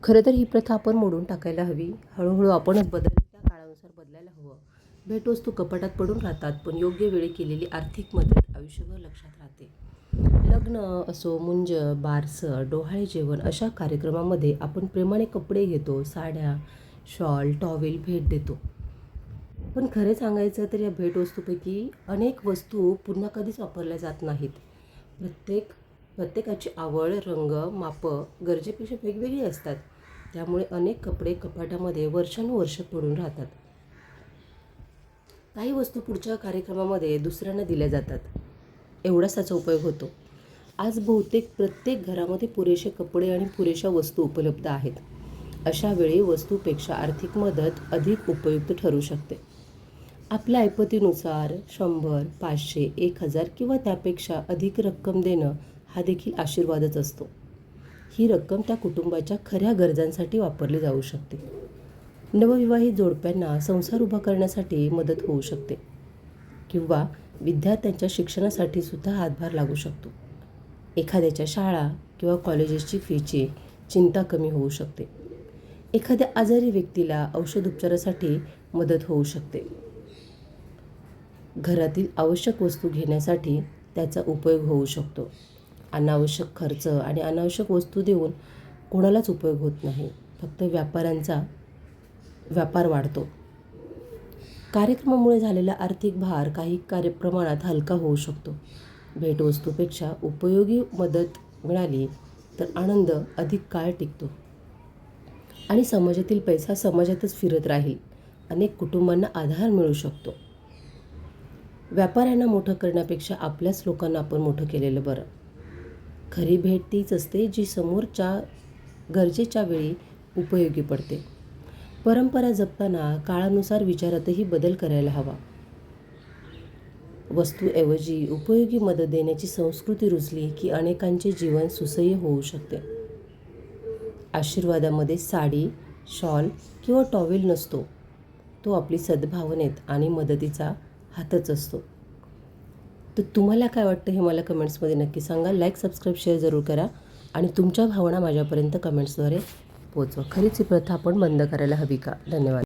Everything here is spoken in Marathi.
खरं तर ही प्रथा आपण मोडून टाकायला हवी. हळूहळू आपणच बदलत्या काळानुसार बदलायला हवं. भेटवस्तू कपाटात पडून राहतात, पण योग्य वेळी केलेली आर्थिक मदत आयुष्यभर लक्षात राहते. लग्न असो, मुंज, बारसं, डोहाळे जेवण अशा कार्यक्रमामध्ये आपण प्रेमाने कपडे घेतो, साड्या, शॉल, टॉवेल भेट देतो. पण खरे सांगायचं तर या भेटवस्तूपैकी अनेक वस्तू पुन्हा कधीच वापरल्या जात नाहीत. प्रत्येकाची आवड, रंग, मापं गरजेपेक्षा वेगवेगळी असतात. त्यामुळे अनेक कपडे कपाटामध्ये वर्षानुवर्ष पडून राहतात. काही वस्तू पुढच्या कार्यक्रमामध्ये दुसऱ्यांना दिल्या जातात. एवढाच त्याचा उपयोग होतो. आज बहुतेक प्रत्येक घरामध्ये पुरेसे कपडे आणि पुरेशा वस्तू उपलब्ध आहेत. अशा वेळी वस्तूपेक्षा आर्थिक मदत अधिक उपयुक्त ठरू शकते. आपल्या ऐपतीनुसार 100, 500, 1000 किंवा त्यापेक्षा अधिक रक्कम देणं हा देखील आशीर्वादच असतो. ही रक्कम त्या कुटुंबाच्या खऱ्या गरजांसाठी वापरली जाऊ शकते. नवविवाहित जोडप्यांना संसार उभा करण्यासाठी मदत होऊ शकते किंवा विद्यार्थ्यांच्या शिक्षणासाठी सुद्धा हातभार लागू शकतो. एखाद्याच्या शाळा किंवा कॉलेजेसची फीची चिंता कमी होऊ शकते. एखाद्या आजारी व्यक्तीला औषधोपचारासाठी मदत होऊ शकते. घरातील आवश्यक वस्तू घेण्यासाठी त्याचा उपयोग होऊ शकतो. अनावश्यक खर्च आणि अनावश्यक वस्तू देऊन कोणालाच उपयोग होत नाही. फक्त व्यापार वाढतो. कार्यक्रमामुळे झालेला आर्थिक भार काही प्रमाणात हलका होऊ शकतो. भेटवस्तूपेक्षा उपयोगी मदत मिळाली तर आनंद अधिक काळ टिकतो आणि समाजातील पैसा समाजातच फिरत राहील. अनेक कुटुंबांना आधार मिळू शकतो. व्यापाऱ्यांना मोठं करण्यापेक्षा आपल्याच लोकांना आपण मोठं केलेलं बरं. खरी भेट तीच असते जी समोरच्या गरजेच्या वेळी उपयोगी पडते. परंपरा जपताना काळानुसार विचारातही बदल करायला हवा. वस्तूऐवजी उपयोगी मदत देण्याची संस्कृती रुजली की अनेकांचे जीवन सुसह्य होऊ शकते. आशीर्वादामध्ये साडी, शॉल किंवा टॉवेल नसतो. तो आपली सद्भावनेत आणि मदतीचा हातच असतो. तर तुम्हाला काय वाटतं हे मला कमेंट्समध्ये नक्की सांगा. लाईक, सबस्क्राईब, शेअर जरूर करा आणि तुमच्या भावना माझ्यापर्यंत कमेंट्सद्वारे पोहोचवा. खरीच ही प्रथा आपण बंद करायला हवी का? धन्यवाद.